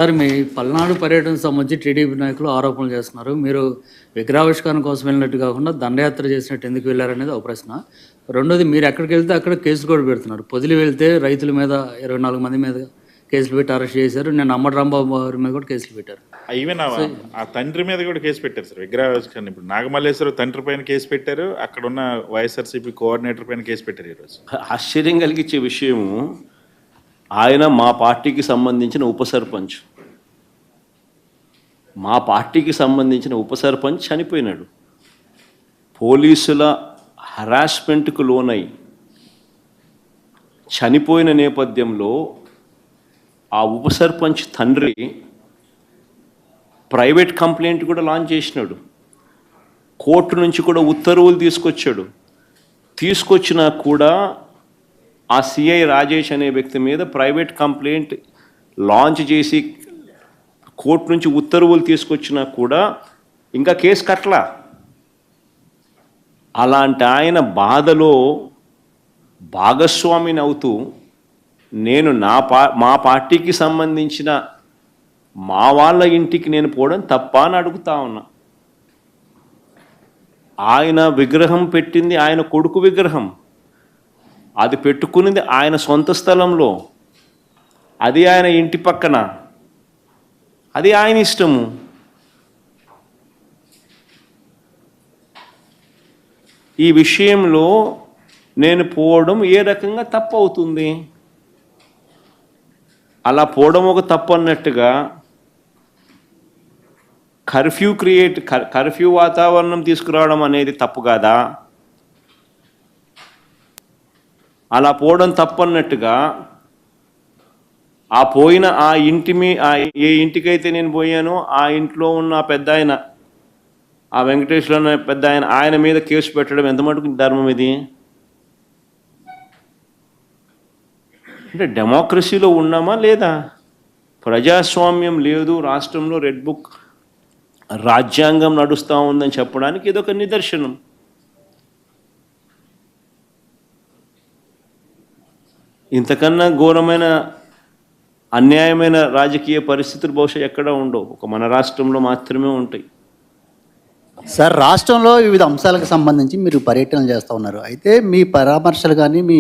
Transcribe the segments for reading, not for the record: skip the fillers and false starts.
Sir, మీ పల్నాడు పర్యటనకు సంబంధించి TDP నాయకులు ఆరోపణలు చేస్తున్నారు. మీరు విగ్రహావిష్కరణ కోసం వెళ్ళినట్టు కాకుండా దండయాత్ర చేసినట్టు ఎందుకు వెళ్ళారనేది ఒక ప్రశ్న. రెండోది, మీరు ఎక్కడికి వెళ్తే అక్కడ కేసులు కూడా పెడుతున్నారు. పొదిలి వెళ్తే రైతుల మీద 24 మంది మీద కేసులు పెట్టి అరెస్ట్ చేశారు. నేను అమ్మడి రాంబాబు వారి మీద కూడా కేసులు పెట్టారు. ఈవెన్ ఆ తండ్రి మీద కూడా కేసు పెట్టారు సార్. విగ్రహావిష్కరణ ఇప్పుడు నాగమల్లేశ్వర తండ్రి పైన కేసు పెట్టారు, అక్కడ ఉన్న వైఎస్ఆర్సీపీ కోఆర్డినేటర్ పైన కేసు పెట్టారు. ఈరోజు ఆశ్చర్యం కలిగించే విషయము, ఆయన మా పార్టీకి సంబంధించిన ఉప సర్పంచ్. మా పార్టీకి సంబంధించిన ఉప సర్పంచ్ చనిపోయినాడు. పోలీసుల హరాస్మెంట్కు లోనై చనిపోయిన నేపథ్యంలో ఆ ఉప సర్పంచ్ తండ్రి ప్రైవేట్ కంప్లైంట్ కూడా లాంచ్ చేసినాడు. కోర్టు నుంచి కూడా ఉత్తర్వులు తీసుకొచ్చినా కూడా ఆ సిఐ రాజేష్ అనే వ్యక్తి మీద ప్రైవేట్ కంప్లైంట్ లాంచ్ చేసి కోర్టు నుంచి ఉత్తర్వులు తీసుకొచ్చినా కూడా ఇంకా కేసు కట్టలా. అలాంటి ఆయన బాధలో భాగస్వామిని అవుతూ నేను మా పార్టీకి సంబంధించిన మా వాళ్ళ ఇంటికి నేను పోవడం తప్ప అని అడుగుతా ఉన్నా. ఆయన విగ్రహం పెట్టింది ఆయన కొడుకు విగ్రహం, అది పెట్టుకున్నది ఆయన సొంత స్థలంలో, అది ఆయన ఇంటి పక్కన, అది ఆయన ఇష్టము. ఈ విషయంలో నేను పోవడం ఏ రకంగా తప్పు అవుతుంది? అలా పోవడం ఒక తప్పు అన్నట్టుగా కర్ఫ్యూ వాతావరణం తీసుకురావడం అనేది తప్పు కాదా? అలా పోవడం తప్పు అన్నట్టుగా ఆ పోయిన ఆ ఏ ఇంటికైతే నేను పోయానో ఆ ఇంట్లో ఉన్న పెద్ద ఆయన, ఆ వెంకటేశ్వర పెద్ద ఆయన మీద కేసు పెట్టడం ఎంత మటుకు ధర్మం ఇది? అంటే డెమోక్రసీలో ఉన్నామా లేదా? ప్రజాస్వామ్యం లేదు రాష్ట్రంలో, రెడ్ బుక్ రాజ్యాంగం నడుస్తూ ఉందని చెప్పడానికి ఇదొక నిదర్శనం. ఇంతకన్నా ఘోరమైన అన్యాయమైన రాజకీయ పరిస్థితులు బహుశా ఎక్కడ ఉండవు, ఒక మన రాష్ట్రంలో మాత్రమే ఉంటాయి. సార్, రాష్ట్రంలో వివిధ అంశాలకు సంబంధించి మీరు పర్యటనలు చేస్తూ ఉన్నారు. అయితే మీ పరామర్శలు కానీ మీ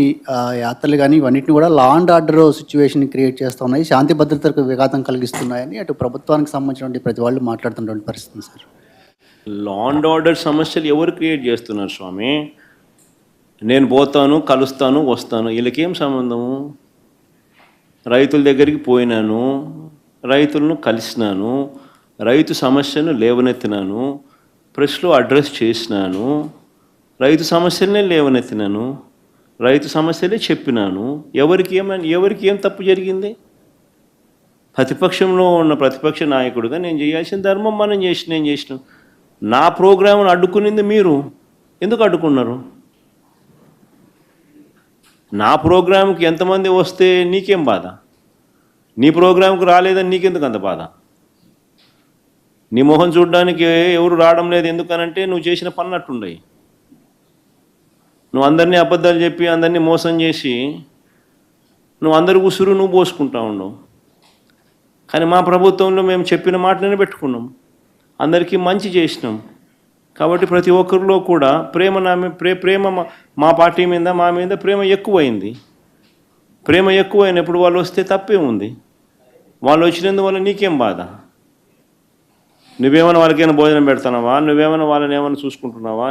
యాత్రలు కానీ ఇవన్నిటిని కూడా law and order situation create చేస్తూ ఉన్నాయి, శాంతి భద్రతలకు విఘాతం కలిగిస్తున్నాయని అటు ప్రభుత్వానికి సంబంధించినటువంటి ప్రతి వాళ్ళు మాట్లాడుతున్నటువంటి పరిస్థితి సార్. లా అండ్ ఆర్డర్ సమస్యలు ఎవరు క్రియేట్ చేస్తున్నారు స్వామి? నేను పోతాను, కలుస్తాను, వస్తాను, వీళ్ళకేం సంబంధము? రైతుల దగ్గరికి పోయినాను, రైతులను కలిసినాను, రైతు సమస్యను లేవనెత్తినాను, ప్రెస్లో అడ్రస్ చేసినాను, రైతు సమస్యలనే లేవనెత్తినాను, రైతు సమస్యలే చెప్పినాను. ఎవరికి ఏం తప్పు జరిగింది? ప్రతిపక్షంలో ఉన్న ప్రతిపక్ష నాయకుడిగా నేను చేయాల్సిన ధర్మం నేను చేసినాం. నా ప్రోగ్రాంను అడ్డుకునింది మీరు. ఎందుకు అడ్డుకున్నారు? నా ప్రోగ్రాంకి ఎంతమంది వస్తే నీకేం బాధ? నీ ప్రోగ్రాంకి రాలేదని నీకెందుకు అంత బాధ? నీ మొహం చూడడానికి ఎవరు రావడం లేదు ఎందుకనంటే నువ్వు చేసిన పన్నట్టుండయి. నువ్వు అందరినీ అబద్ధాలు చెప్పి అందరినీ మోసం చేసి నువ్వు అందరి ఉసురు నువ్వు పోసుకుంటా ఉండవు. కానీ మా ప్రభుత్వంలో మేము చెప్పిన మాటనే పెట్టుకున్నాం, అందరికీ మంచి చేసినాం. కాబట్టి ప్రతి ఒక్కరిలో కూడా ప్రేమ మా పార్టీ మీద, మా మీద ప్రేమ ఎక్కువైంది. ప్రేమ ఎక్కువైనప్పుడు వాళ్ళు వస్తే తప్పే ఉంది. వాళ్ళు వచ్చినందువల్ల నీకేం బాధ? నువ్వేమైనా వాళ్ళకైనా భోజనం పెడతానావా? నువ్వేమైనా వాళ్ళని ఏమైనా చూసుకుంటున్నావా?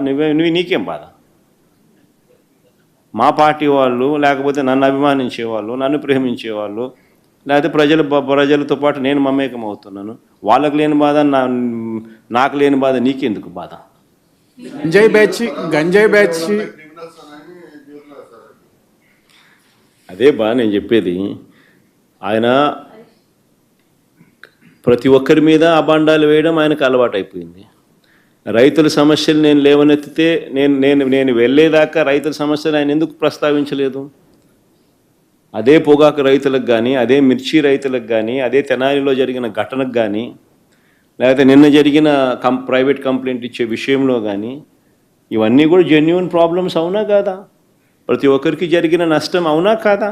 నీకేం బాధ? మా పార్టీ వాళ్ళు, లేకపోతే నన్ను అభిమానించేవాళ్ళు, నన్ను ప్రేమించేవాళ్ళు, లేకపోతే ప్రజలతో పాటు నేను మమేకం అవుతున్నాను, వాళ్ళకు లేని బాధ నాకు లేని బాధ నీకెందుకు బాధ? గంజాయి బ్యాచ్ అదే నేను చెప్పేది. ఆయన ప్రతి ఒక్కరి మీద అబాండాలు వేయడం ఆయనకు అలవాటు అయిపోయింది. రైతుల సమస్యలు నేను లేవనెత్తితే నేను వెళ్ళేదాకా రైతుల సమస్యలు ఆయన ఎందుకు ప్రస్తావించలేదు? అదే పొగాకు రైతులకు కానీ, అదే మిర్చి రైతులకు కానీ, అదే తెనాలిలో జరిగిన ఘటనకు కానీ, లేకపోతే నిన్న జరిగిన ప్రైవేట్ కంప్లైంట్ ఇచ్చే విషయంలో కానీ, ఇవన్నీ కూడా జెన్యూన్ ప్రాబ్లమ్స్ అవునా కాదా? ప్రతి ఒక్కరికి జరిగిన నష్టం అవునా కాదా?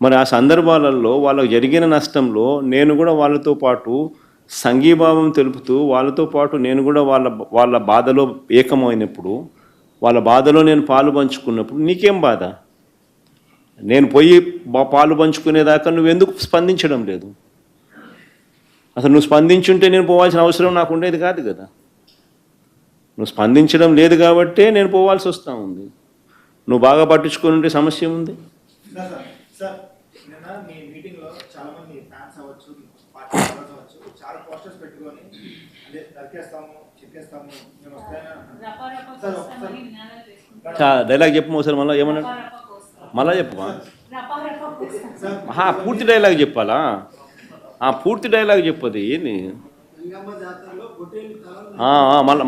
మరి ఆ సందర్భాలలో వాళ్ళకు జరిగిన నష్టంలో నేను కూడా వాళ్ళతో పాటు సంఘీభావం తెలుపుతూ వాళ్ళతో పాటు నేను కూడా వాళ్ళ బాధలో ఏకమైనప్పుడు, వాళ్ళ బాధలో నేను పాలు పంచుకున్నప్పుడు నీకేం బాధ? నేను పోయి పాలు పంచుకునేదాకా నువ్వెందుకు స్పందించడం లేదు? అసలు నువ్వు స్పందించుంటే నేను పోవాల్సిన అవసరం నాకు ఉండేది కాదు కదా. నువ్వు స్పందించడం లేదు కాబట్టే నేను పోవాల్సి వస్తూ ఉంది. నువ్వు బాగా పట్టించుకొని ఉంటే సమస్య ఉంది. సార్ నిన్న మీ మీటింగ్లో చాలా మంది ఫ్యాన్స్ అవ్వచ్చు, పార్టీ మెంబర్స్ అవ్వచ్చు, చాలా పోస్టర్స్ పెట్టుకొని అదే నరికేస్తాము, చెప్పేస్తాము, మేము వస్తాయని డైలాగ్ చెప్పు ఒకసారి, మళ్ళీ ఏమన్నాడు? మళ్ళా చెప్పు. పూర్తి డైలాగ్ చెప్పాలా? పూర్తి డైలాగ్ చెప్పదు ఏంది?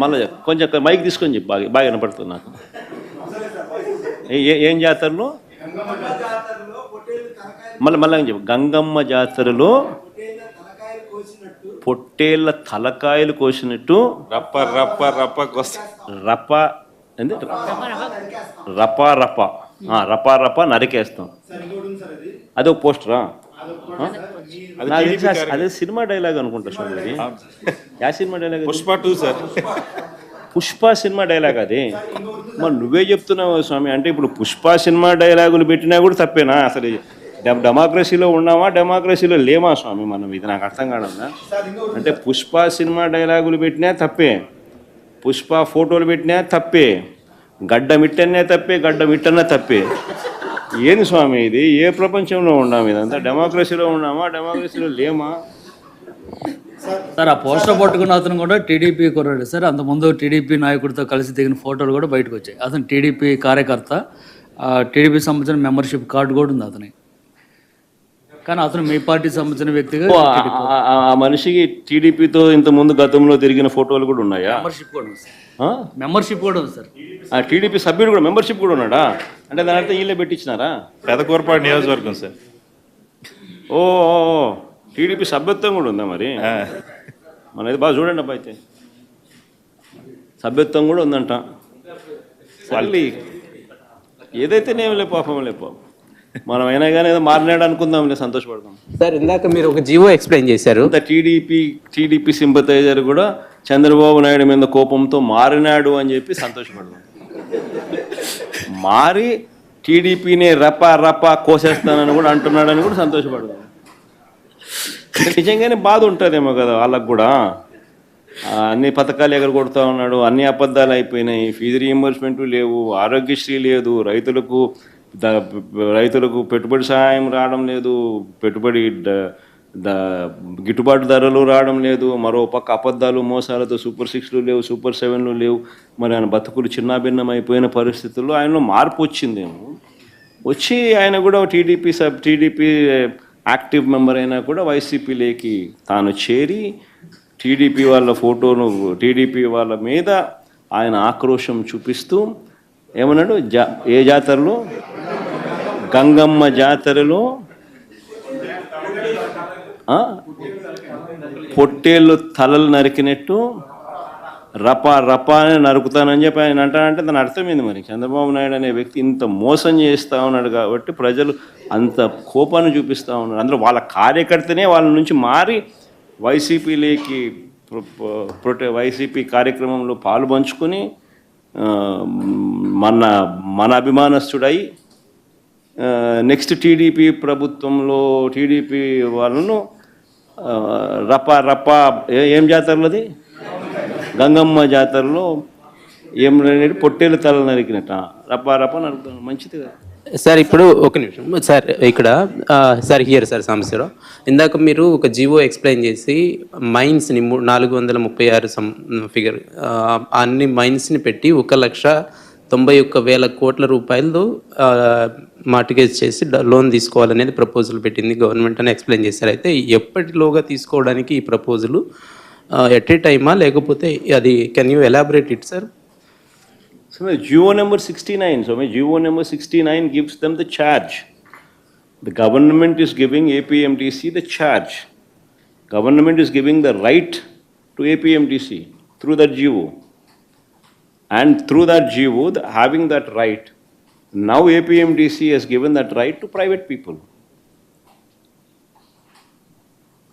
మళ్ళీ చెప్పు, కొంచెం మైక్ తీసుకొని చెప్పు, బాగా వినపడుతుంది నాకు. ఏం జాతరలో? మళ్ళీ చెప్పు. గంగమ్మ జాతరలో పొట్టేళ్ళ తలకాయలు కోసినట్టు రప్ప రప్ప రప్ప రప్ప ఏంది? రపా రప రపా రప నరికేస్తాం. అదే ఒక పోస్టరా? అదే సినిమా డైలాగ్ అనుకుంటా స్వామి. యా cinema dialogue? Pushpa 2 sir. Pushpa cinema dialogue అది. మరి నువ్వే చెప్తున్నావు స్వామి. అంటే ఇప్పుడు పుష్ప సినిమా డైలాగులు పెట్టినా కూడా తప్పేనా? అసలు డెమోక్రసీలో ఉన్నామా, డెమోక్రసీలో లేమా స్వామి మనం? ఇది నాకు అర్థం కాదన్నా. అంటే పుష్ప సినిమా డైలాగులు పెట్టినా తప్పే, పుష్ప ఫోటోలు పెట్టినా తప్పే, గడ్డ మిట్టనే తప్పే, గడ్డ మిట్టన్నా తప్పే. ఏంది స్వామి ఇది? ఏ ప్రపంచంలో ఉన్నాము? ఇదంతా డెమోక్రసీలో ఉన్నామా, డెమోక్రసీలో లేమా? సార్ ఆ పోస్టర్ పట్టుకున్న అతను కూడా టీడీపీ కుర్రాడు సార్. అంతకుముందు టీడీపీ నాయకుడితో కలిసి దిగిన ఫోటోలు కూడా బయటకు వచ్చాయి. అతను టీడీపీ కార్యకర్త, టీడీపీ సంబంధించిన మెంబర్షిప్ కార్డు కూడా ఉంది అతని. కానీ అతను మీ పార్టీ సంబంధించిన వ్యక్తిగా ఆ మనిషికి టీడీపీతో ఇంత ముందు గతంలో తిరిగిన ఫోటోలు కూడా ఉన్నాయా? మెంబర్షిప్ కూడా ఉంది సార్. మెంబర్షిప్ కూడా ఉంది సార్. ఆ టీడీపీ సభ్యుడు కూడా మెంబర్షిప్ కూడా ఉన్నాడా? అంటే దాని అర్థం వీళ్ళే పెట్టించినారా? పెదకూరపాడు నియోజకవర్గం సార్. ఓ టీడీపీ సభ్యత్వం కూడా ఉందా మరి? మనది బాగా చూడండి అబ్బా. అయితే సభ్యత్వం కూడా ఉందంట. మళ్ళీ ఏదైతే నేమలే పాపం లేపో, మనం అయినా కానీ ఏదో మారినాడు అనుకుందాంలే, సంతోషపడదాం. సార్ ఇందాక మీరు ఒక జీవో ఎక్స్ప్లెయిన్ చేశారు. టీడీపీ సింపతైజర్ కూడా చంద్రబాబు నాయుడు మీద కోపంతో మారినాడు అని చెప్పి సంతోషపడదాం. మారి టీడీపీని రపా కోసేస్తానని కూడా అంటున్నాడని కూడా సంతోషపడదాం. నిజంగానే బాధ ఉంటుందేమో కదా వాళ్ళకు కూడా. అన్ని పథకాలు ఎగరగొడుతూ ఉన్నాడు, అన్ని అబద్ధాలు అయిపోయినాయి, ఫీజు రీయింబర్స్మెంట్ లేవు, ఆరోగ్యశ్రీ లేదు, రైతులకు పెట్టుబడి సహాయం రావడం లేదు, పెట్టుబడి గిట్టుబాటు ధరలు రావడం లేదు, మరో పక్క అబద్ధాలు మోసాలతో సూపర్ 6లు లేవు, సూపర్ 7లు లేవు. మరి ఆయన బతుకులు చిన్నాభిన్నం అయిపోయిన పరిస్థితుల్లో ఆయనలో మార్పు వచ్చిందేమో. వచ్చి ఆయన కూడా టీడీపీ యాక్టివ్ మెంబర్ అయినా కూడా వైసీపీలోకి తాను చేరి టీడీపీ వాళ్ళ ఫోటోను, టీడీపీ వాళ్ళ మీద ఆయన ఆక్రోశం చూపిస్తూ ఏమన్నాడు? ఏ జాతరలో? గంగమ్మ జాతరలో పొట్టేళ్ళు తలలు నరికినట్టు రపా అని నరుకుతానని చెప్పి ఆయన అంటానంటే దాని అర్థమైంది. మరి చంద్రబాబు నాయుడు అనే వ్యక్తి ఇంత మోసం చేస్తూ ఉన్నాడు కాబట్టి ప్రజలు అంత కోపాన్ని చూపిస్తూ ఉన్నారు. అందులో వాళ్ళ కార్యకర్తనే వాళ్ళ నుంచి మారి వైసీపీలోకి వైసీపీ కార్యక్రమంలో పాలు పంచుకొని మన అభిమానస్తుడై నెక్స్ట్ టీడీపీ ప్రభుత్వంలో టీడీపీ వాళ్ళను రపా ఏం జాతరలో అది? గంగమ్మ జాతరలో ఏం పొట్టేలు తల నరికినట్ట రపా నరుకుతాను. మంచిది కదా సార్. ఇప్పుడు ఒక నిమిషం సార్, ఇక్కడ సార్ హియర్ సార్ సమస్యలో ఇందాక మీరు ఒక జీవో ఎక్స్ప్లెయిన్ చేసి మైన్స్ని 436 ఫిగర్ అన్ని మైన్స్ని పెట్టి 1,91,000 కోట్ల రూపాయలు మార్టిగేజ్ చేసి లోన్ తీసుకోవాలనేది ప్రపోజల్ పెట్టింది గవర్నమెంట్ అని ఎక్స్ప్లెయిన్ చేశారు. అయితే ఎప్పటిలోగా తీసుకోవడానికి ఈ ప్రపోజల్? ఎట్ ఏ టైమా లేకపోతే అది can you elaborate it sir? So GO number 69. So GO number 69 gives them the charge. The government is giving APMTC the charge. Government is giving the right to APMTC through that GO. And through that GO, having that right, now APMTC has given that right to private people.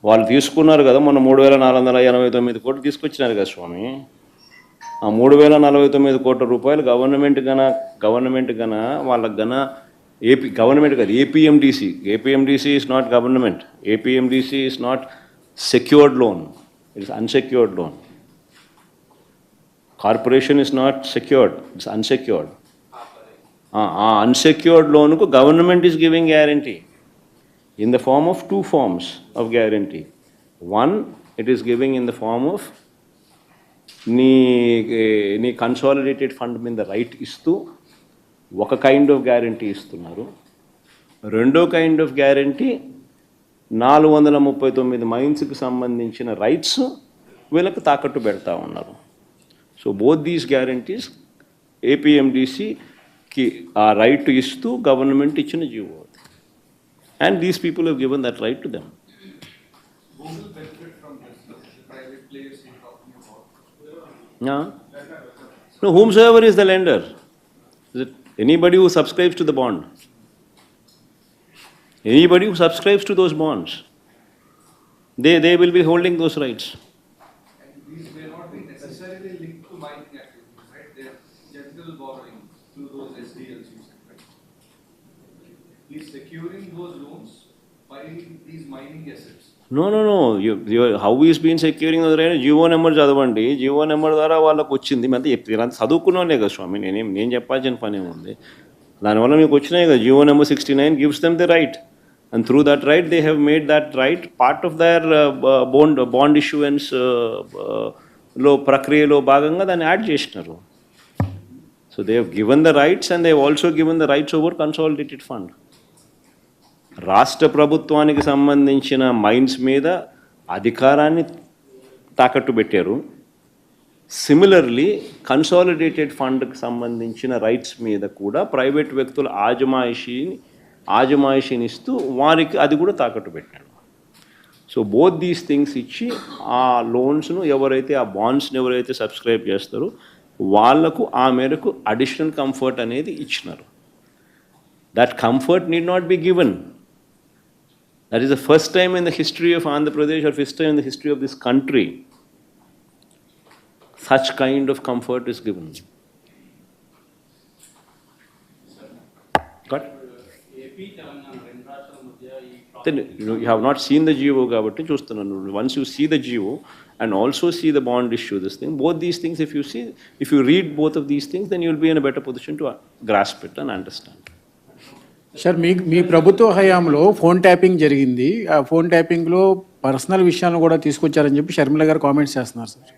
వాళ్ళు తీసుకున్నారు కదా మొన్న 3,489 కోట్లు తీసుకొచ్చినారు కదా స్వామి. ఆ 3,049 కోట్ల రూపాయలు గవర్నమెంట్ గన వాళ్ళకి గన గవర్నమెంట్ కాదు, APMDC is not government. APMDC is not secured loan, it's unsecured loan. Corporation is not secured, it's unsecured. ఆ అన్సెక్యూర్డ్ లోన్కు government is giving guarantee in the form of two forms of guarantee. One, it is giving in the form of నీ consolidated fund మీద right ఇస్తూ ఒక kind of guarantee ఇస్తున్నారు. రెండో kind of guarantee 439 మైన్స్కి సంబంధించిన rights వీళ్ళకి తాకట్టు పెడతా ఉన్నారు. సో బోత్ దీస్ గ్యారంటీస్ ఏపీఎండిసికి ఆ రైట్ ఇస్తూ గవర్నమెంట్ ఇచ్చిన GO. And these people have given that right to them. Who will benefit from this? The private players you're talking about? Yeah. No, whomsoever is the lender. Is it anybody who subscribes to the bond? Anybody who subscribes to those bonds, they will be holding those rights. And these may not be necessarily linked to mining activities, right? They're general borrowing through those SDLs you said, right? He's securing those loans by these mining assets. No. How he's been securing the right? GO number చదవండి. GO number ద్వారా వాళ్ళకు వచ్చింది. అంతా చెప్తారు, అంత చదువుకున్నానే కదా స్వామి. నేను చెప్పాల్సిన పని ఏముంది? దానివల్ల మీకు వచ్చినాయి కదా. GO number 69 gives them the right, and through that right they have made that right part of their bond issuance లో ప్రక్రియలో భాగంగా దాన్ని యాడ్ చేసినారు. So they have given the rights and they have also given the rights over consolidated fund. రాష్ట్ర ప్రభుత్వానికి సంబంధించిన mines మీద అధికారాన్ని తాకట్టు పెట్టారు. సిమిలర్లీ కన్సాలిడేటెడ్ ఫండ్కి సంబంధించిన రైట్స్ మీద కూడా ప్రైవేట్ వ్యక్తుల ఆజమాయిషీని ఇస్తూ వారికి అది కూడా తాకట్టు పెట్టాడు. సో బోత్ దీస్ థింగ్స్ ఇచ్చి ఆ లోన్స్ను ఎవరైతే ఆ బాండ్స్ని ఎవరైతే సబ్స్క్రైబ్ చేస్తారో వాళ్లకు ఆ మేరకు అడిషనల్ కంఫర్ట్ అనేది ఇచ్చినారు. That comfort need not be given. That is the first time in the history of Andhra Pradesh, or first time in the history of this country, such kind of comfort is given. Got? Then you have not seen the GO kabatti chustunanu. Once you see the GO and also see the bond issue, this thing, both these things, if you read both of these things, then you will be in a better position to grasp it and understand. Sir మీ ప్రభుత్వ హయాంలో phone tapping జరిగింది. ఆ phone ట్యాపింగ్లో personal విషయాలను కూడా తీసుకొచ్చారని చెప్పి షర్మిల గారు కామెంట్స్ చేస్తున్నారు సార్.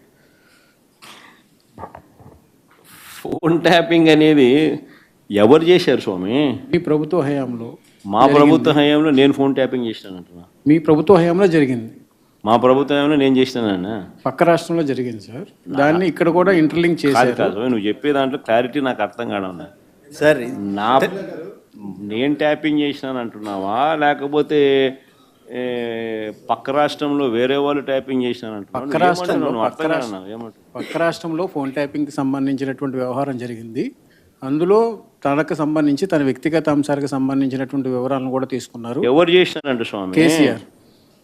ఫోన్ ట్యాపింగ్ అనేది ఎవరు చేశారు స్వామి? మీ ప్రభుత్వ హయాంలో. మా ప్రభుత్వ హయాంలో నేను ఫోన్ ట్యాపింగ్ చేసినానంటున్నా. మీ ప్రభుత్వ హయాంలో జరిగింది. మా ప్రభుత్వ హయాంలో నేను చేసినానన్నా. పక్క రాష్ట్రంలో జరిగింది సార్. దాన్ని ఇక్కడ కూడా ఇంటర్లింక్ చేశారు. కాదు, నువ్వు చెప్పే దాంట్లో క్లారిటీ నాకు అర్థం కావడం. సార్ నేను ట్యాపింగ్ చేసినాను అంటున్నావా, లేకపోతే పక్క రాష్ట్రంలో వేరే వాళ్ళు ట్యాపింగ్ చేసినాను అంటున్నావు? పక్క రాష్ట్రంలో ఫోన్ ట్యాపింగ్కి సంబంధించినటువంటి వ్యవహారం జరిగింది. అందులో తనకు సంబంధించి తన వ్యక్తిగత అంశాలకు సంబంధించినటువంటి వివరాలను కూడా తీసుకున్నారు. ఎవరు చేసినారంట స్వామి?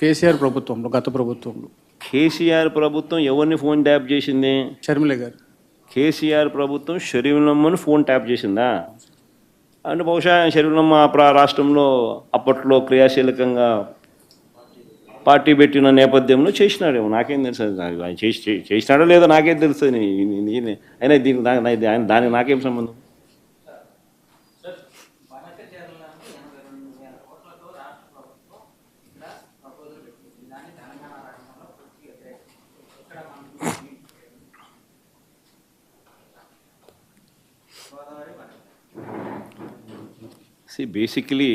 కేసీఆర్ ప్రభుత్వంలో, గత ప్రభుత్వంలో. కేసీఆర్ ప్రభుత్వం ఎవరిని ఫోన్ ట్యాప్ చేసింది? షర్మిల గారు. కేసీఆర్ ప్రభుత్వం షర్మిలమ్మను ఫోన్ ట్యాప్ చేసిందా? అంటే బహుశా షర్మిలమ్మ రాష్ట్రంలో అప్పట్లో క్రియాశీలకంగా పార్టీ పెట్టిన నేపథ్యంలో చేసినాడేమో, నాకేం తెలుసు. ఆయన చేసినాడో లేదో నాకేం తెలుస్తుంది. అయినా దానికి నాకేం సంబంధం? బేసికలీ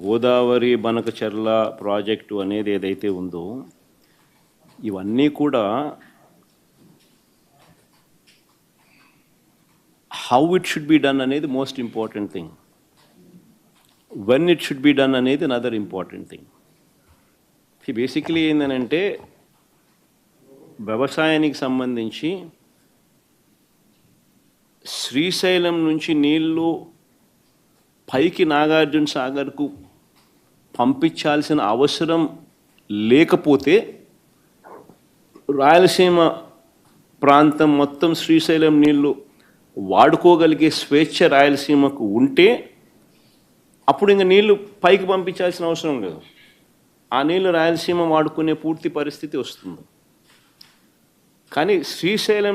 గోదావరి బనకచెర్ల ప్రాజెక్టు అనేది ఏదైతే ఉందో ఇవన్నీ కూడా how it should be done అనేది most important thing. When it should be done అనేది అనదర్ ఇంపార్టెంట్ థింగ్. బేసికలీ ఏంటంటే వ్యవసాయానికి సంబంధించి శ్రీశైలం నుంచి నీళ్లు పైకి నాగార్జున సాగర్కు పంపించాల్సిన అవసరం లేకపోతే రాయలసీమ ప్రాంతం మొత్తం శ్రీశైలం నీళ్లు వాడుకోగలిగే స్వేచ్ఛ రాయలసీమకు ఉంటే అప్పుడు ఇంకా నీళ్లు పైకి పంపించాల్సిన అవసరం లేదు. ఆ నీళ్లు రాయలసీమ వాడుకునే పూర్తి పరిస్థితి వస్తుంది. కానీ శ్రీశైలం